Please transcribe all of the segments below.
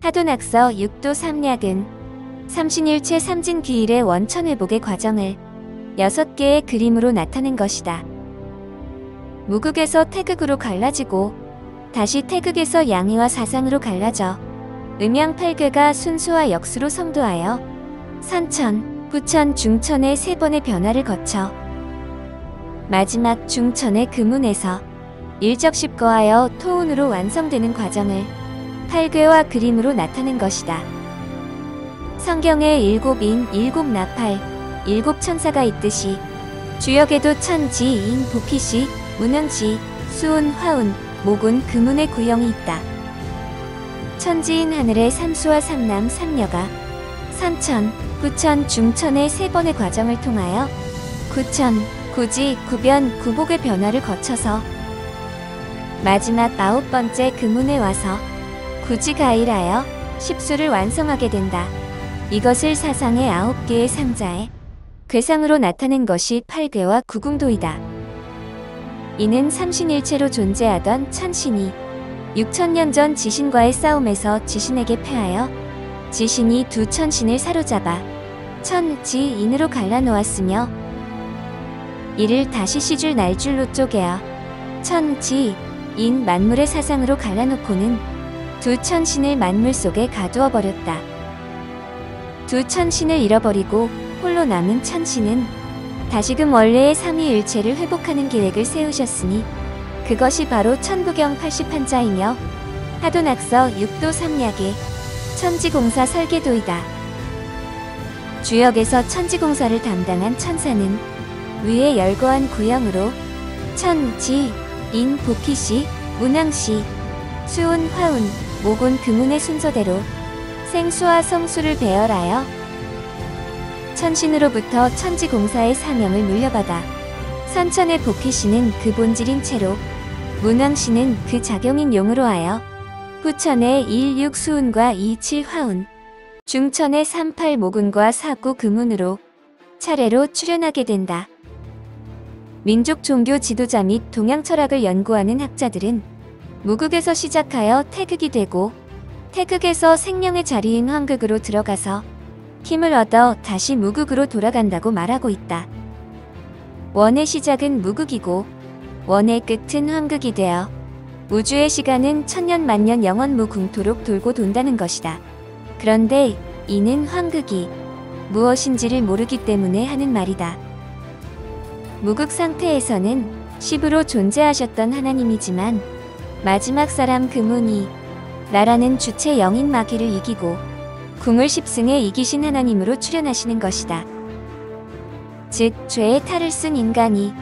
하도낙서 6도 삼략은 삼신일체 삼진귀일의 원천회복의 과정을 6개의 그림으로 나타낸 것이다. 무극에서 태극으로 갈라지고 다시 태극에서 양의와 사상으로 갈라져 음양팔괴가 순수와 역수로 성도하여 선천, 부천, 중천의 3번의 변화를 거쳐 마지막 중천의 금운에서 일적십거하여 토운으로 완성되는 과정을 팔괴와 그림으로 나타낸 것이다. 성경에 7인, 7나팔, 7천사가 있듯이 주역에도 천지, 인, 복희시, 문흥시, 수운, 화운, 목운, 금운의 구형이 있다. 천지인 하늘의 삼수와 삼남, 삼녀가 선천, 부천, 중천의 3번의 과정을 통하여 구천, 구지, 구변, 구복의 변화를 거쳐서 마지막 9번째 금운에 와서 구지가일하여 십수를 완성하게 된다. 이것을 사상의 9개의 상자에 괴상으로 나타낸 것이 팔괴와 구궁도이다. 이는 삼신일체로 존재하던 천신이 6천년 전 지신과의 싸움에서 지신에게 패하여 지신이 두 천신을 사로잡아 천지인으로 갈라놓았으며 이를 다시 시줄 날줄로 쪼개어 천지인 만물의 사상으로 갈라놓고는 두 천신을 만물 속에 가두어 버렸다. 두 천신을 잃어버리고 홀로 남은 천신은 다시금 원래의 삼위일체를 회복하는 계획을 세우셨으니 그것이 바로 천부경 80한자이며 하도낙서 6도 삼략의 천지공사 설계도이다. 주역에서 천지공사를 담당한 천사는 위에 열거한 구형으로 천지, 인, 복희시, 문항시, 수운, 화운, 목운, 금운의 순서대로 생수와 성수를 배열하여 천신으로부터 천지공사의 사명을 물려받아 선천의 복희시는 그 본질인 채로 문왕시는 그 작용인 용으로 하여 부천의 1, 6 수운과 2, 7 화운, 중천의 3, 8 목운과 4, 9 금운으로 차례로 출현하게 된다. 민족 종교 지도자 및 동양 철학을 연구하는 학자들은 무극에서 시작하여 태극이 되고 태극에서 생명의 자리인 황극으로 들어가서 힘을 얻어 다시 무극으로 돌아간다고 말하고 있다. 원의 시작은 무극이고 원의 끝은 황극이 되어 우주의 시간은 천년 만년 영원 무궁토록 돌고 돈다는 것이다. 그런데 이는 황극이 무엇인지를 모르기 때문에 하는 말이다. 무극 상태에서는 십으로 존재하셨던 하나님이지만 마지막 사람 금운이 나라는 주체 영인 마귀를 이기고 궁을 십승에 이기신 하나님으로 출현하시는 것이다. 즉 죄의 탈을 쓴 인간이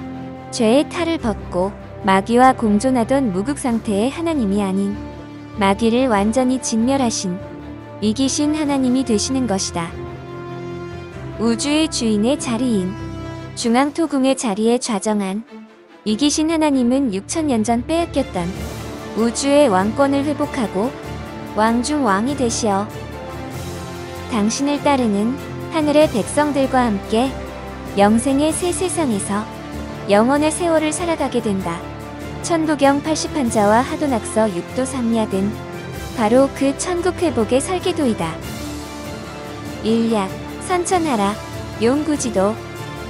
죄의 탈을 벗고 마귀와 공존하던 무극 상태의 하나님이 아닌 마귀를 완전히 진멸하신 이기신 하나님이 되시는 것이다. 우주의 주인의 자리인 중앙토궁의 자리에 좌정한 이기신 하나님은 6천년 전 빼앗겼던 우주의 왕권을 회복하고 왕중 왕이 되시어 당신을 따르는 하늘의 백성들과 함께 영생의 새 세상에서 영원의 세월을 살아가게 된다. 천부경 80한자와 하도낙서 6도 삼략은 바로 그 천국회복의 설계도이다. 일략, 선천하라, 용구지도,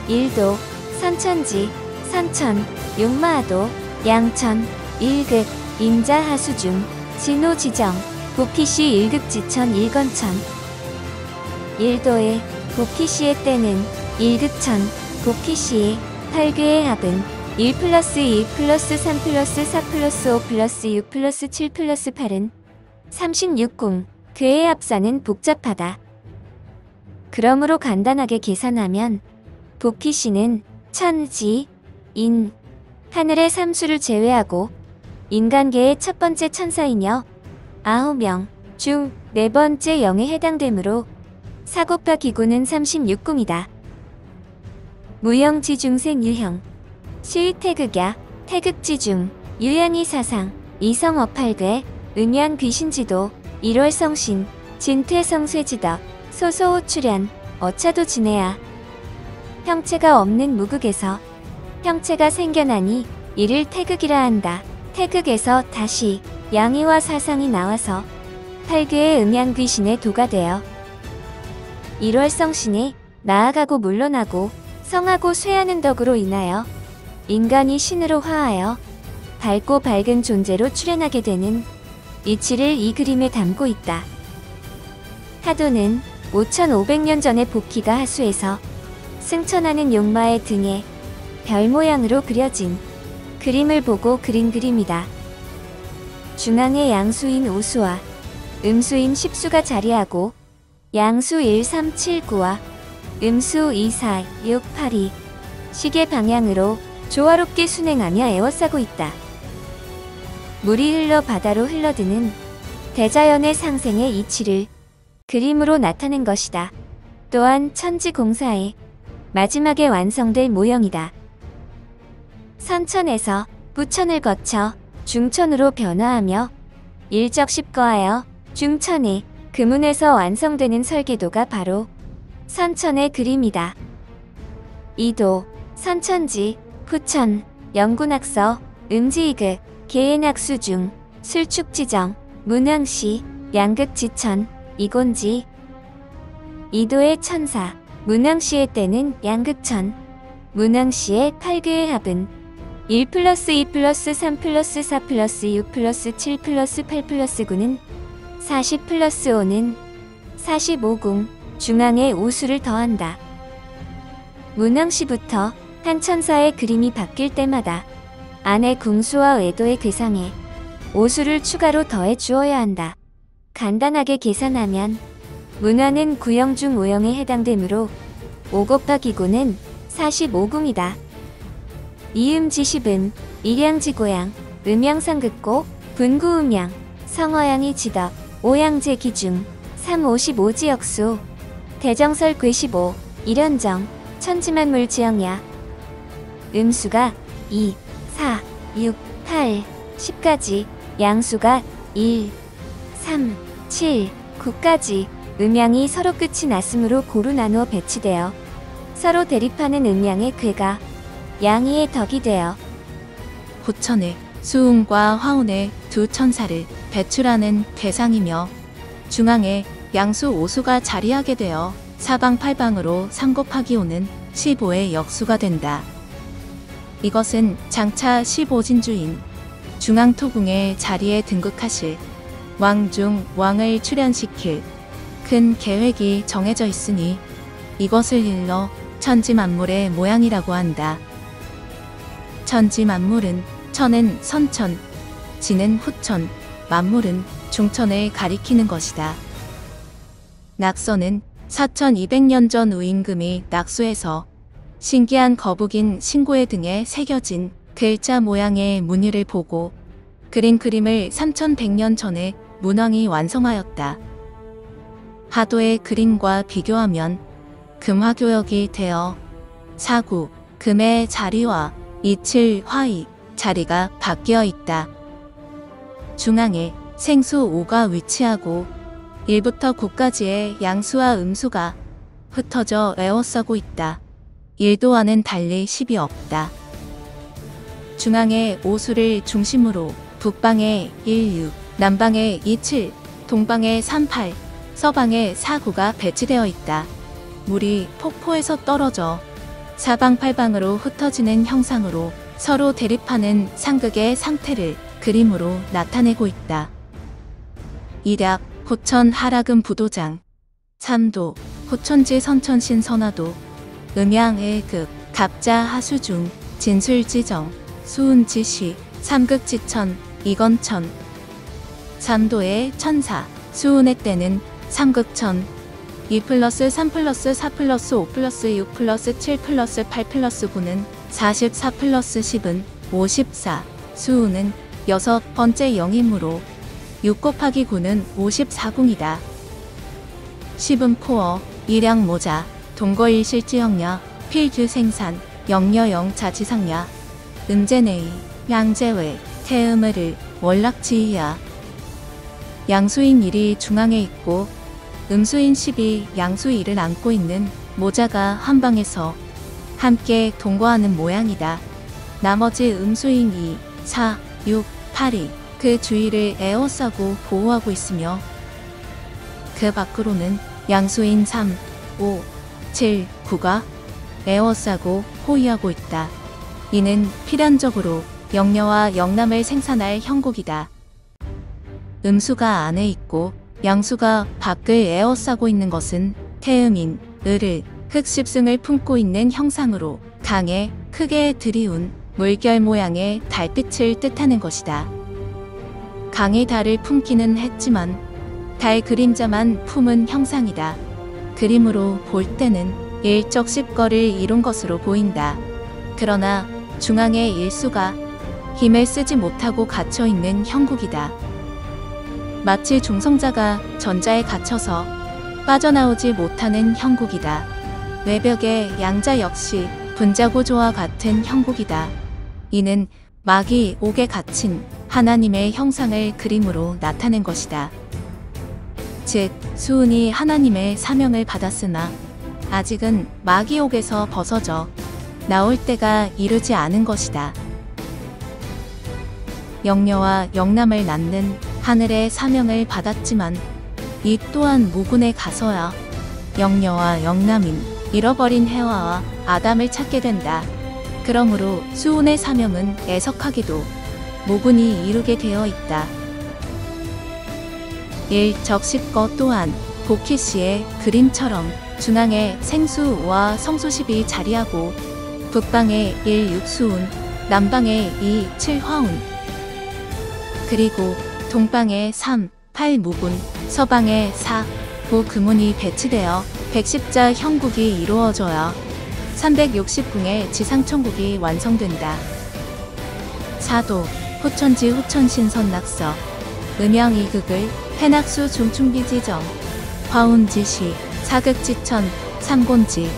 일도, 선천지, 선천, 용마하도, 양천, 일극, 임자하수중, 진호지정, 복희시 일극지천 일건천. 일도의 복희시의 때는 일극천, 복희시의 8괴의 합은 1 플러스 2 플러스 3 플러스 4 플러스 5 플러스 6 플러스 7 플러스 8은 36궁, 괴의 합산은 복잡하다. 그러므로 간단하게 계산하면 복희시는 천지, 인, 하늘의 삼수를 제외하고 인간계의 첫 번째 천사이며 9명 중 4번째 영에 해당되므로 4 곱하 기구는 36궁이다. 무형지중생 유형, 시위태극야, 태극지중, 유양이 사상, 이성어팔괴, 음양 귀신지도, 1월 성신, 진퇴성쇠지덕, 소소호 출현, 어차도 지내야. 형체가 없는 무극에서 형체가 생겨나니 이를 태극이라 한다. 태극에서 다시 양의와 사상이 나와서 팔귀의 음양귀신의 도가 되어 일월성신이 나아가고 물러나고 성하고 쇠하는 덕으로 인하여 인간이 신으로 화하여 밝고 밝은 존재로 출현하게 되는 이치를 이 그림에 담고 있다. 하도는 5500년 전에 복희가 하수에서 승천하는 용마의 등에 별 모양으로 그려진 그림을 보고 그린 그림이다. 중앙에 양수인 오수와 음수인 10수가 자리하고 양수 1, 3, 7, 9와 음수 2, 4, 6, 8이 시계 방향으로 조화롭게 순행하며 에워싸고 있다. 물이 흘러 바다로 흘러드는 대자연의 상생의 이치를 그림으로 나타낸 것이다. 또한 천지공사의 마지막에 완성될 모형이다. 선천에서 부천을 거쳐 중천으로 변화하며 일적십거하여 중천의 금운에서 완성되는 설계도가 바로 선천의 그림이다. 이도, 선천지, 후천, 영군학서, 음지이극, 계행학수 중 술축지정, 문왕시, 양극지천, 이곤지. 이도의 천사, 문왕시의 때는 양극천, 문왕시의 팔귀의 합은 1 플러스 2 플러스 3 플러스 4 플러스 6 플러스 7 플러스 8 플러스 9는 40 플러스 5는 45궁, 중앙에 오수를 더한다. 문왕시부터 한 천사의 그림이 바뀔 때마다 안에 궁수와 외도의 괴상에 오수를 추가로 더해 주어야 한다. 간단하게 계산하면 문왕은 9형 중 5형에 해당되므로 5 곱하기 9는 45궁이다. 이음지십음, 일양지고양, 음양상극고, 분구음양, 성어양이 지덕, 오양제 기중, 3 55지역수, 대정설 괴15, 일현정, 천지만물 지형야. 음수가 2, 4, 6, 8, 10까지, 양수가 1, 3, 7, 9까지 음양이 서로 끝이 났으므로 고루 나누어 배치되어 서로 대립하는 음양의 괴가 양이의 덕이 되어 호천의 수운과 화운의 두 천사를 배출하는 괴상이며 중앙에 양수 오수가 자리하게 되어 사방팔방으로 3 곱하기 5는 15의 역수가 된다. 이것은 장차 15진주인 중앙토궁의 자리에 등극하실 왕 중 왕을 출현시킬 큰 계획이 정해져 있으니 이것을 일러 천지만물의 모양이라고 한다. 천지만물은 천은 선천, 지는 후천, 만물은 중천을 가리키는 것이다. 낙서는 4200년 전 우임금이 낙수에서 신기한 거북인 신고의 등에 새겨진 글자 모양의 문의를 보고 그린 그림을 3100년 전에 문왕이 완성하였다. 하도의 그림과 비교하면 금화교역이 되어 사구, 금의 자리와 이칠, 화의, 자리가 바뀌어 있다. 중앙에 생수 5가 위치하고 1부터 9까지의 양수와 음수가 흩어져 에워싸고 있다. 1도와는 달리 10이 없다. 중앙에 오수를 중심으로 북방에 1, 6, 남방에 2, 7, 동방에 3, 8, 서방에 4, 9가 배치되어 있다. 물이 폭포에서 떨어져 사방팔방으로 흩어지는 형상으로 서로 대립하는 상극의 상태를 그림으로 나타내고 있다. 일약, 호천 하락은 부도장, 3도, 호천지 선천신 선화도, 음양의 극, 갑자 하수중, 진술지정, 수운지시, 삼극지천, 이건천. 3도의 천사, 수운의 때는 삼극천, 2 플러스 3 플러스 4 플러스 5 플러스 6 플러스 7 플러스 8 플러스 9는 44 플러스 10은 54, 수운은 6번째 영이므로 6 곱하기 9는 54궁이다. 10은 코어, 일양 모자, 동거일실지형야, 필규 생산, 영여영 자지상야, 음제내이, 양제외, 태음을, 월락지이야. 양수인 1이 중앙에 있고 음수인 10이 양수 1을 안고 있는 모자가 한 방에서 함께 동거하는 모양이다. 나머지 음수인 2, 4, 6, 8이 그 주위를 에워싸고 보호하고 있으며 그 밖으로는 양수인 3, 5, 7, 9가 에워싸고 호위하고 있다. 이는 필연적으로 영녀와 영남을 생산할 형국이다. 음수가 안에 있고 양수가 밖을 에워싸고 있는 것은 태음인, 을을, 흑십승을 품고 있는 형상으로 강에 크게 들이운 물결 모양의 달빛을 뜻하는 것이다. 강이 달을 품기는 했지만 달 그림자만 품은 형상이다. 그림으로 볼 때는 일적 십거를 이룬 것으로 보인다. 그러나 중앙의 일수가 힘을 쓰지 못하고 갇혀 있는 형국이다. 마치 중성자가 전자에 갇혀서 빠져나오지 못하는 형국이다. 외벽의 양자 역시 분자구조와 같은 형국이다. 이는 마귀 옥에 갇힌 하나님의 형상을 그림으로 나타낸 것이다. 즉, 수은이 하나님의 사명을 받았으나 아직은 마귀 옥에서 벗어져 나올 때가 이르지 않은 것이다. 영녀와 영남을 낳는 하늘의 사명을 받았지만 이 또한 무군에 가서야 영녀와 영남인 잃어버린 해와와 아담을 찾게 된다. 그러므로 수운의 사명은 애석하게도 모군이 이루게 되어 있다. 일적십거 또한 보키시의 그림처럼 중앙에 생수와 성수십이 자리하고 북방에 1육수운, 남방에 2,7화운, 그리고 동방에 3,8무군, 서방에 4,9금운이 배치되어 110자 형국이 이루어져야 360궁의 지상천국이 완성된다. 사도, 후천지 후천신선낙서, 음양이극을 해낙수 중충비지정, 화운지시, 사극지천, 삼곤지.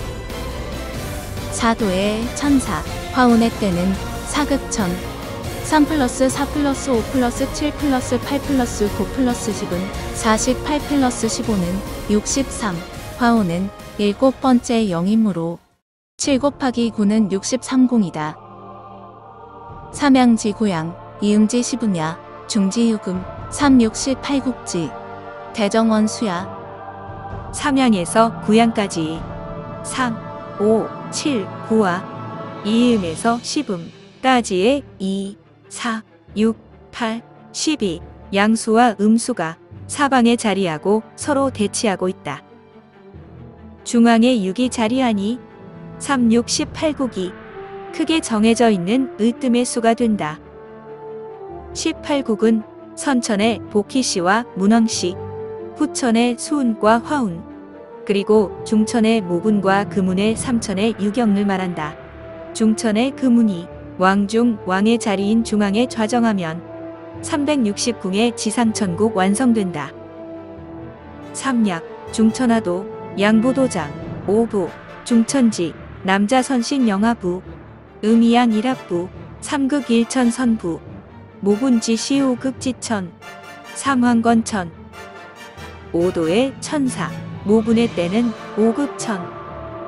사도의 천사, 화운의 때는 사극천, 3+4+5+7+8+9+10은 48+15는 63, 화운은 7번째 영이므로 7 곱하기 9는 63공이다. 삼양지구양, 이음지 시부냐, 중지유금, 368국지, 대정원수야. 삼양에서 구양까지 3, 5, 7, 9와 이음에서 시음까지의 2, 4, 6, 8, 12 양수와 음수가 사방에 자리하고 서로 대치하고 있다. 중앙에 6이 자리하니 3, 6, 18국이 크게 정해져 있는 으뜸의 수가 된다. 18국은 선천의 보키시와 문왕시, 후천의 수운과 화운, 그리고 중천의 모군과 금운의 삼천의 유경을 말한다. 중천의 금운이 왕중 왕의 자리인 중앙에 좌정하면 360궁의 지상천국 완성된다. 삼약, 중천하도, 양보도장, 오부, 중천지, 남자선신 영하부, 음이양 일합부, 삼극 일천선부, 모군지 시오극지천, 삼황건천, 오도의 천사, 모군의 때는 오급천,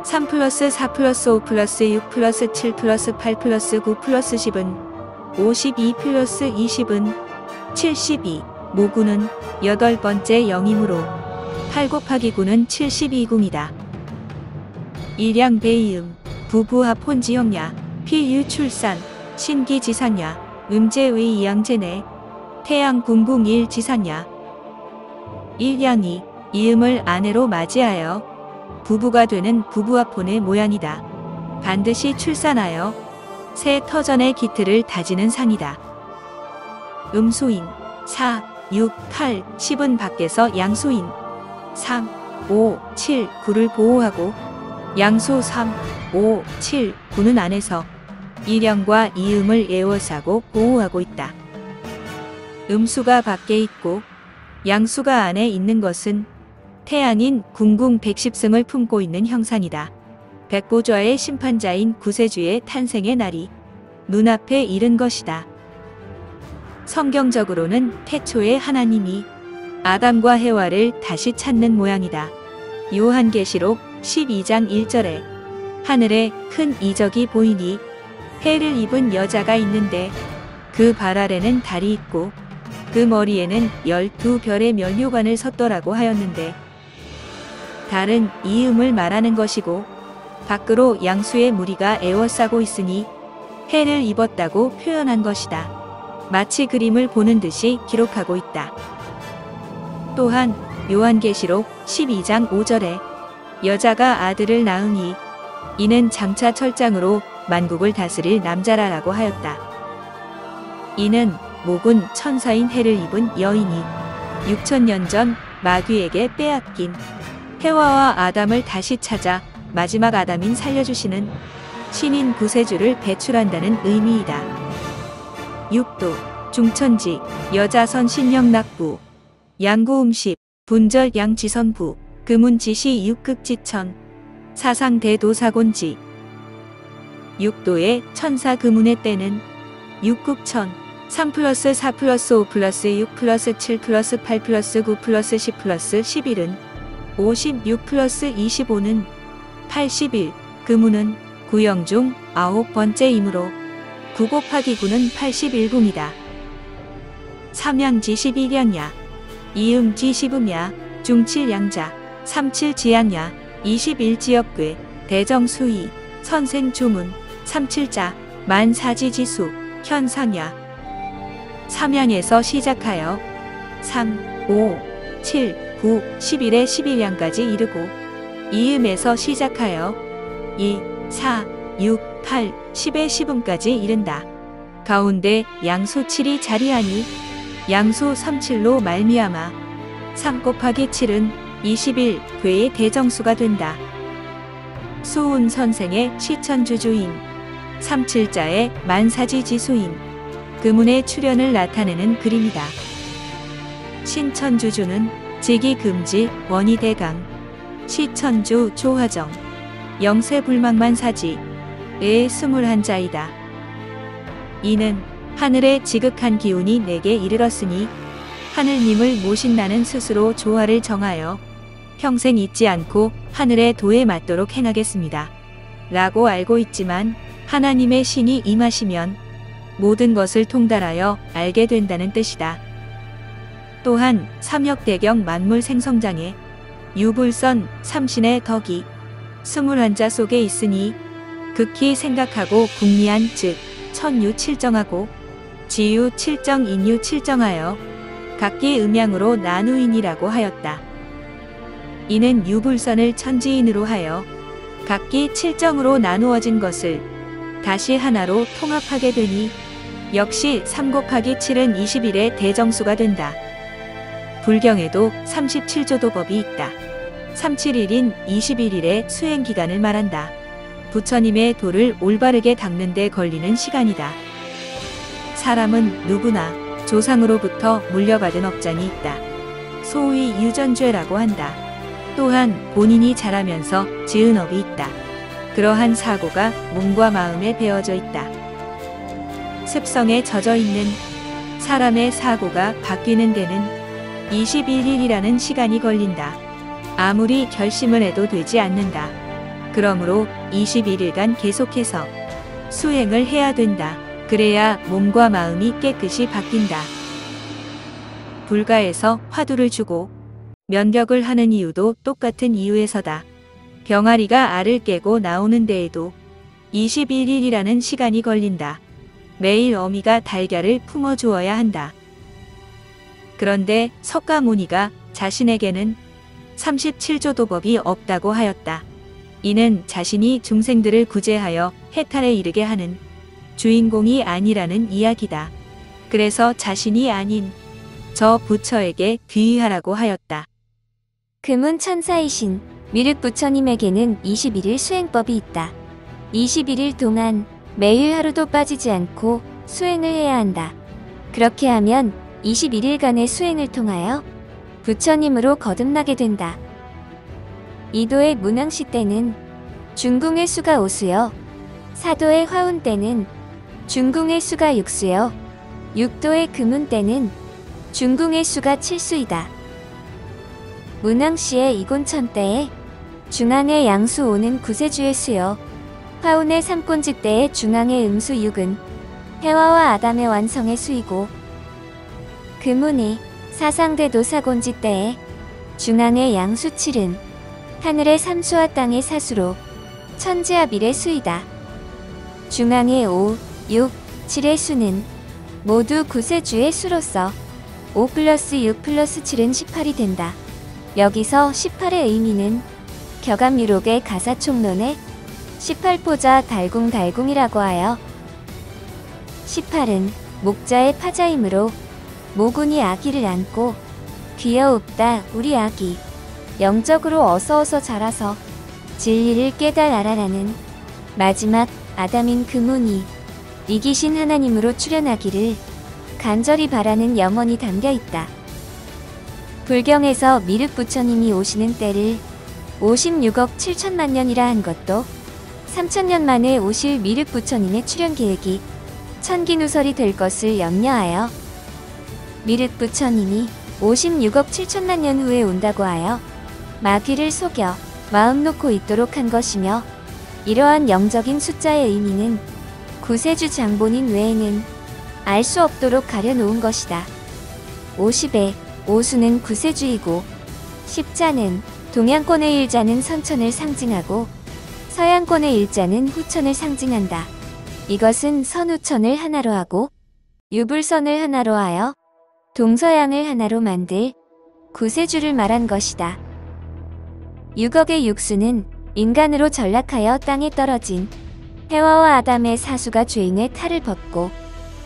3+4+5+6+7+8+9+10은 52+20은 72, 모군은 8번째 영이므로 8 곱하기 9는 72궁이다. 일양배이음, 부부합 혼지영야, 필유출산, 신기지산야, 음제의 이양제내, 태양궁궁일지산야. 일양이 이음을 아내로 맞이하여 부부가 되는 부부합혼의 모양이다. 반드시 출산하여 새 터전의 기틀을 다지는 상이다. 음수인 4, 6, 8, 10은 밖에서 양수인 3, 5, 7, 9를 보호하고 양수 3, 5, 7, 9는 안에서 일양과 이음을 에워싸고 보호하고 있다. 음수가 밖에 있고 양수가 안에 있는 것은 태양인 궁궁 110승을 품고 있는 형상이다. 백보좌의 심판자인 구세주의 탄생의 날이 눈앞에 이른 것이다. 성경적으로는 태초에 하나님이 아담과 해와를 다시 찾는 모양이다. 요한계시록 12장 1절에 하늘에 큰 이적이 보이니 해를 입은 여자가 있는데 그 발 아래는 달이 있고 그 머리에는 12별의 면류관을 섰더라고 하였는데 달은 이음을 말하는 것이고 밖으로 양수의 무리가 에워싸고 있으니 해를 입었다고 표현한 것이다. 마치 그림을 보는 듯이 기록하고 있다. 또한 요한계시록 12장 5절에 여자가 아들을 낳으니 이는 장차 철장으로 만국을 다스릴 남자라라고 하였다. 이는 목은 천사인 해를 입은 여인이 6천년 전 마귀에게 빼앗긴 해와와 아담을 다시 찾아 마지막 아담인 살려주시는 신인 구세주를 배출한다는 의미이다. 6도 중천지 여자선 신영락부 양구음십 분절 양지선부 금운지시 육극지천 사상대도사곤지 6도의 천사 금운의 때는 육국천 3+4+5+6+7+8+9+10+11은 56+25는 81 금운은 구영 중 9번째이므로 9 곱하기 9는 81궁이다. 삼양지 11양야 이음지 10음야 중칠양자 37지양야 21지역괴 대정수이 선생조문 37자 만사지지수 현상야 삼양에서 시작하여 3, 5, 7, 9, 11의 11양까지 이르고 이음에서 시작하여 2, 4, 6, 8, 10의 10음까지 이른다. 가운데 양수 7이 자리하니 양수 37로 말미암아 3 곱하기 7은 21 괴의 대정수가 된다. 수운 선생의 시천주주임 37자의 만사지지수임 금운의 출현을 나타내는 그림이다. 신천주주는 직이금지 원이대강 시천주 조화정 영세불망만사지의 21자이다. 이는 하늘의 지극한 기운이 내게 이르렀으니 하늘님을 모신 나는 스스로 조화를 정하여 평생 잊지 않고 하늘의 도에 맞도록 행하겠습니다. 라고 알고 있지만 하나님의 신이 임하시면 모든 것을 통달하여 알게 된다는 뜻이다. 또한 삼역대경 만물 생성장에 유불선 삼신의 덕이 21자 속에 있으니 극히 생각하고 궁리한 즉 천유 칠정하고 지유 칠정 인유 칠정하여 각기 음양으로 나누이니라고 하였다. 이는 유불선을 천지인으로 하여 각기 칠정으로 나누어진 것을 다시 하나로 통합하게 되니 역시 3 곱하기 7은 21의 대정수가 된다. 불경에도 37조도법이 있다. 37일인 21일의 수행기간을 말한다. 부처님의 도를 올바르게 닦는 데 걸리는 시간이다. 사람은 누구나 조상으로부터 물려받은 업장이 있다. 소위 유전죄라고 한다. 또한 본인이 자라면서 지은 업이 있다. 그러한 사고가 몸과 마음에 배어져 있다. 습성에 젖어 있는 사람의 사고가 바뀌는 데는 21일이라는 시간이 걸린다. 아무리 결심을 해도 되지 않는다. 그러므로 21일간 계속해서 수행을 해야 된다. 그래야 몸과 마음이 깨끗이 바뀐다. 불가에서 화두를 주고 면벽을 하는 이유도 똑같은 이유에서다. 병아리가 알을 깨고 나오는 데에도 21일이라는 시간이 걸린다. 매일 어미가 달걀을 품어주어야 한다. 그런데 석가모니가 자신에게는 37조도법이 없다고 하였다. 이는 자신이 중생들을 구제하여 해탈에 이르게 하는 주인공이 아니라는 이야기다. 그래서 자신이 아닌 저 부처에게 귀의하라고 하였다. 금운 천사이신 미륵 부처님에게는 21일 수행법이 있다. 21일 동안 매일 하루도 빠지지 않고 수행을 해야 한다. 그렇게 하면 21일간의 수행을 통하여 부처님으로 거듭나게 된다. 이도의 문왕시 때는 중궁의 수가 5수여, 사도의 화운 때는 중궁의 수가 6수여, 6도의 금운 때는 중궁의 수가 7수이다. 문왕시의 이곤천 때에 중앙의 양수 5는 구세주의 수여, 화운의 삼곤지 때의 중앙의 음수 6은 해와와 아담의 완성의 수이고, 금운이 사상대도사곤지 때에 중앙의 양수 7은 하늘의 삼수와 땅의 사수로 천지합일의 수이다. 중앙의 5, 6, 7의 수는 모두 구세주의 수로서 5 플러스 6 플러스 7은 18이 된다. 여기서 18의 의미는 격암유록의 가사총론에 18포자 달궁달궁이라고 하여 18은 목자의 파자이므로 모군이 아기를 안고 귀여웁다 우리 아기 영적으로 어서어서 자라서 진리를 깨달아라라는 마지막 아담인 그문이 이기신 하나님으로 출현하기를 간절히 바라는 염원이 담겨있다. 불경에서 미륵 부처님이 오시는 때를 56억 7천만 년이라 한 것도 3천년 만에 오실 미륵 부처님의 출현 계획이 천기누설이 될 것을 염려하여 미륵 부처님이 56억 7천만 년 후에 온다고 하여 마귀를 속여 마음 놓고 있도록 한 것이며, 이러한 영적인 숫자의 의미는 구세주 장본인 외에는 알 수 없도록 가려놓은 것이다. 50의 오수는 구세주이고, 십자는 동양권의 일자는 선천을 상징하고 서양권의 일자는 후천을 상징한다. 이것은 선후천을 하나로 하고 유불선을 하나로 하여 동서양을 하나로 만들 구세주를 말한 것이다. 6억의 육수는 인간으로 전락하여 땅에 떨어진 해와와 아담의 사수가 죄인의 탈을 벗고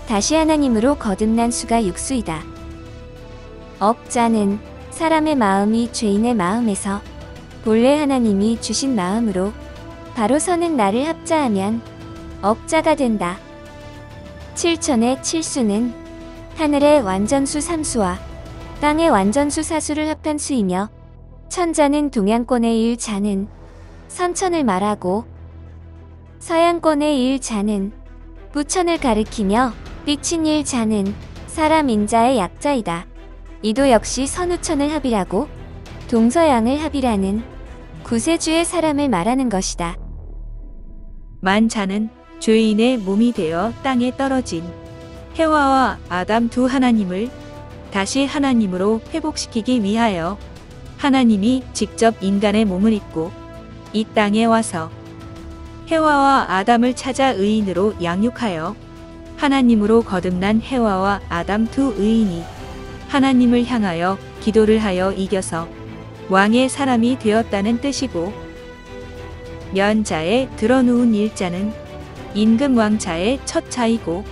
다시 하나님으로 거듭난 수가 육수이다. 억자는 사람의 마음이 죄인의 마음에서 본래 하나님이 주신 마음으로 바로 서는 날을 합자하면 억자가 된다. 7천의 칠수는 하늘의 완전수 삼수와 땅의 완전수 사수를 합한 수이며, 천자는 동양권의 일자는 선천을 말하고 서양권의 일자는 부천을 가리키며, 삐친 일자는 사람 인자의 약자이다. 이도 역시 선후천을 합이라고 동서양을 합이라는 구세주의 사람을 말하는 것이다. 만자는 죄인의 몸이 되어 땅에 떨어진 해와와 아담 두 하나님을 다시 하나님으로 회복시키기 위하여 하나님이 직접 인간의 몸을 입고 이 땅에 와서 해와와 아담을 찾아 의인으로 양육하여 하나님으로 거듭난 해와와 아담 두 의인이 하나님을 향하여 기도를 하여 이겨서 왕의 사람이 되었다는 뜻이고, 면자에 드러누운 일자는 임금 왕자의 첫 자이고,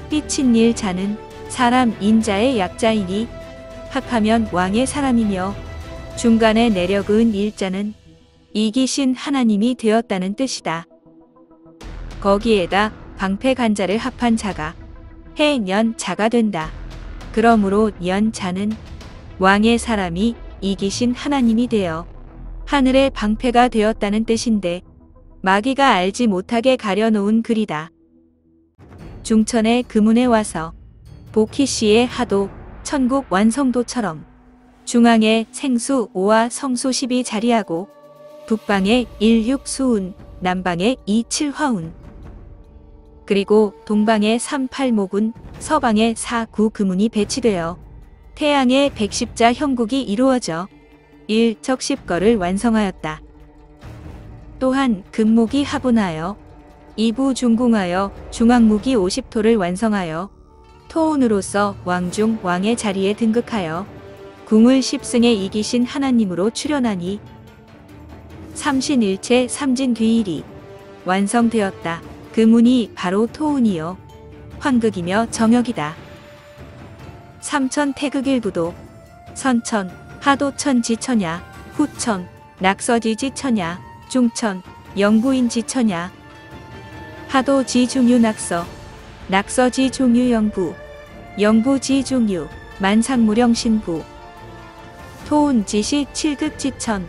삐친 일자는 사람 인자의 약자이니 합하면 왕의 사람이며, 중간에 내려그은 일자는 이기신 하나님이 되었다는 뜻이다. 거기에다 방패 간자를 합한 자가 해, 년, 자가 된다. 그러므로 연자는 왕의 사람이 이기신 하나님이 되어 하늘의 방패가 되었다는 뜻인데, 마귀가 알지 못하게 가려놓은 글이다. 중천의 금운에 와서 보키시의 하도 천국 완성도처럼 중앙에 생수 5와 성수 10이 자리하고, 북방에 1, 6 수운, 남방에 2, 7 화운, 그리고 동방에 3, 8 모군, 서방에 4, 9 금운이 배치되어 태양의 110자 형국이 이루어져 일적십거를 완성하였다. 또한 금목이 하분하여 이부 중궁하여 중앙목이 50토를 완성하여 토운으로서 왕중 왕의 자리에 등극하여 궁을 10승에 이기신 하나님으로 출현하니 삼신일체 삼진귀일이 완성되었다. 그 문이 바로 토운이요 황극이며 정역이다. 삼천 태극일부도 선천, 하도천 지처냐, 후천, 낙서지 지처냐, 중천, 영부인 지처냐, 하도지 중유 낙서, 낙서지 중유 영부, 영부지 중유, 만상무령 신부, 토운 지시 칠극 지천,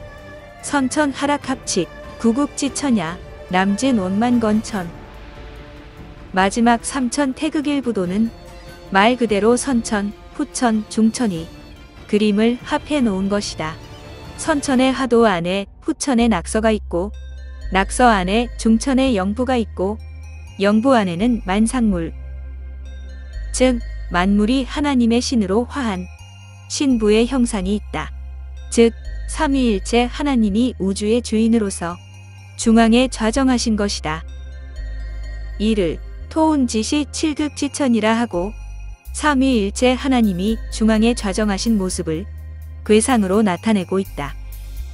선천 하락 합칙, 구국 지처냐, 남진 원만 건천. 마지막 삼천 태극일부도는 말 그대로 선천, 후천, 중천이 그림을 합해 놓은 것이다. 선천의 하도 안에 후천의 낙서가 있고, 낙서 안에 중천의 영부가 있고, 영부 안에는 만상물, 즉 만물이 하나님의 신으로 화한 신부의 형상이 있다. 즉 삼위일체 하나님이 우주의 주인으로서 중앙에 좌정하신 것이다. 이를 토운지시 칠극지천이라 하고 삼위일체 하나님이 중앙에 좌정하신 모습을 괴상으로 나타내고 있다.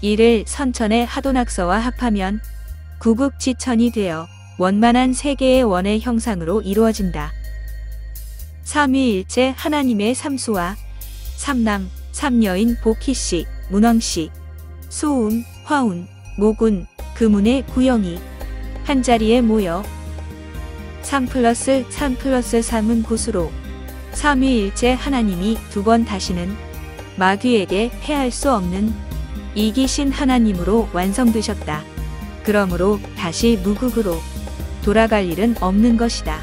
이를 선천의 하도낙서와 합하면 구극지천이 되어 원만한 세계의 원의 형상으로 이루어진다. 삼위일체 하나님의 삼수와 삼남, 삼여인 보키씨, 문왕씨, 소운, 화운, 모군, 금운의 구영이 한자리에 모여 3+3+3은 고수로 삼위일체 하나님이 두 번 다시는 마귀에게 패할 수 없는 이기신 하나님으로 완성되셨다. 그러므로 다시 무극으로 돌아갈 일은 없는 것이다.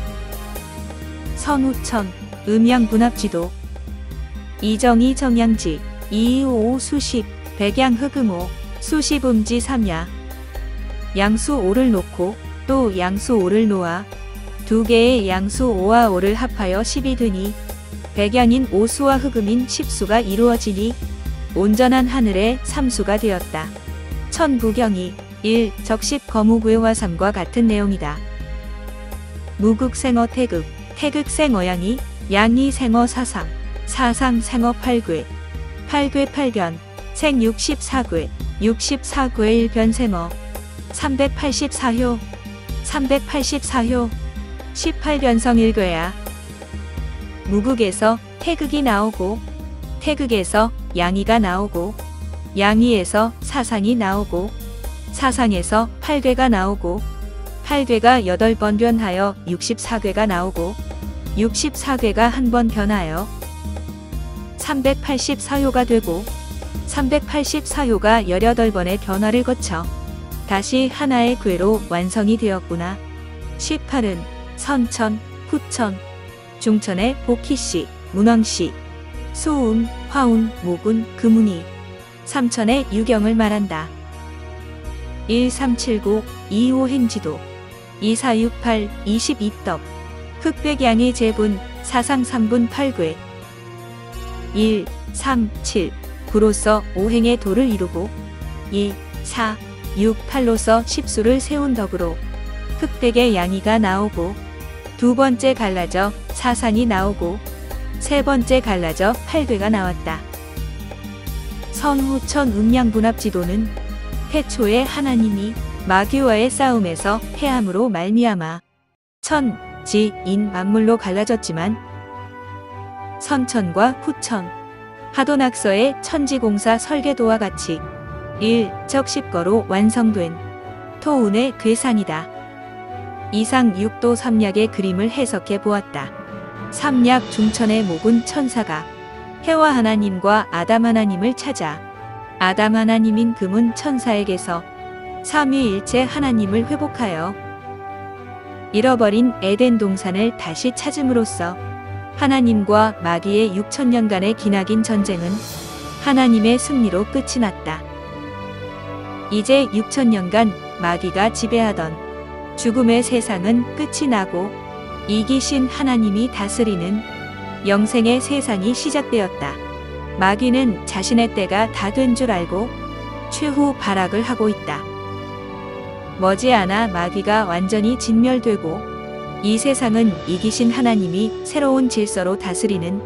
선우천, 음양분합지도, 이정이 정양지, 이이오 수십, 백양흑음오, 수십음지 삼야, 양수오를 놓고 또 양수오를 놓아 두 개의 양수오와 오를 합하여 10이 되니 백양인 오수와 흑음인 10수가 이루어지니 온전한 하늘의 삼수가 되었다. 천부경이 1. 적십 거무구의화삼과 같은 내용이다. 무극생어 태극, 태극생어양이, 양이 생어 사상, 사상 생어 팔괴, 팔괴 팔변, 생 64괴, 64괴 1변생어, 384효, 384효, 18변성 1괴야. 무극에서 태극이 나오고, 태극에서 양이가 나오고, 양이에서 사상이 나오고, 사상에서 8괴가 나오고, 8괴가 8번 변하여 64괴가 나오고, 64괴가 한 번 변하여 384효가 되고, 384효가 18번의 변화를 거쳐 다시 하나의 괴로 완성이 되었구나. 18은 선천, 후천, 중천의 보키씨, 문왕씨, 소운, 화운, 모군, 금운이 3천의 유경을 말한다. 1379, 25행지도, 2468, 22덕, 흑백양의 제분, 사상 3분 8괴, 1, 3, 7, 9로서 5행의 도를 이루고 2, 4, 6, 8로서 10수를 세운 덕으로 흑백의 양이가 나오고 두 번째 갈라져 사상이 나오고 세 번째 갈라져 8괴가 나왔다. 선후천 음양분합지도는 태초에 하나님이 마귀와의 싸움에서 패함으로 말미암아 천, 지, 인 만물로 갈라졌지만 선천과 후천, 하도낙서의 천지공사 설계도와 같이 1. 적십거로 완성된 토운의 괴상이다. 이상 6도 삼약의 그림을 해석해 보았다. 삼약 중천의 목은 천사가 해와 하나님과 아담 하나님을 찾아 아담 하나님인 금은 천사에게서 삼위일체 하나님을 회복하여 잃어버린 에덴 동산을 다시 찾음으로써 하나님과 마귀의 6천년간의 기나긴 전쟁은 하나님의 승리로 끝이 났다. 이제 6천년간 마귀가 지배하던 죽음의 세상은 끝이 나고 이기신 하나님이 다스리는 영생의 세상이 시작되었다. 마귀는 자신의 때가 다 된 줄 알고 최후 발악을 하고 있다. 머지않아 마귀가 완전히 진멸되고 이 세상은 이기신 하나님이 새로운 질서로 다스리는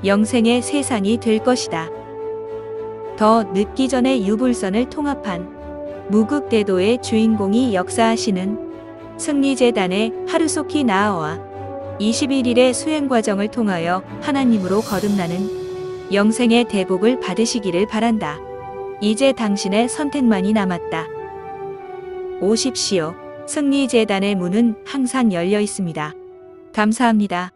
영생의 세상이 될 것이다. 더 늦기 전에 유불선을 통합한 무극대도의 주인공이 역사하시는 승리재단의 하루소키 나아와 21일의 수행 과정을 통하여 하나님으로 거듭나는 영생의 대복을 받으시기를 바란다. 이제 당신의 선택만이 남았다. 오십시오. 승리재단의 문은 항상 열려 있습니다. 감사합니다.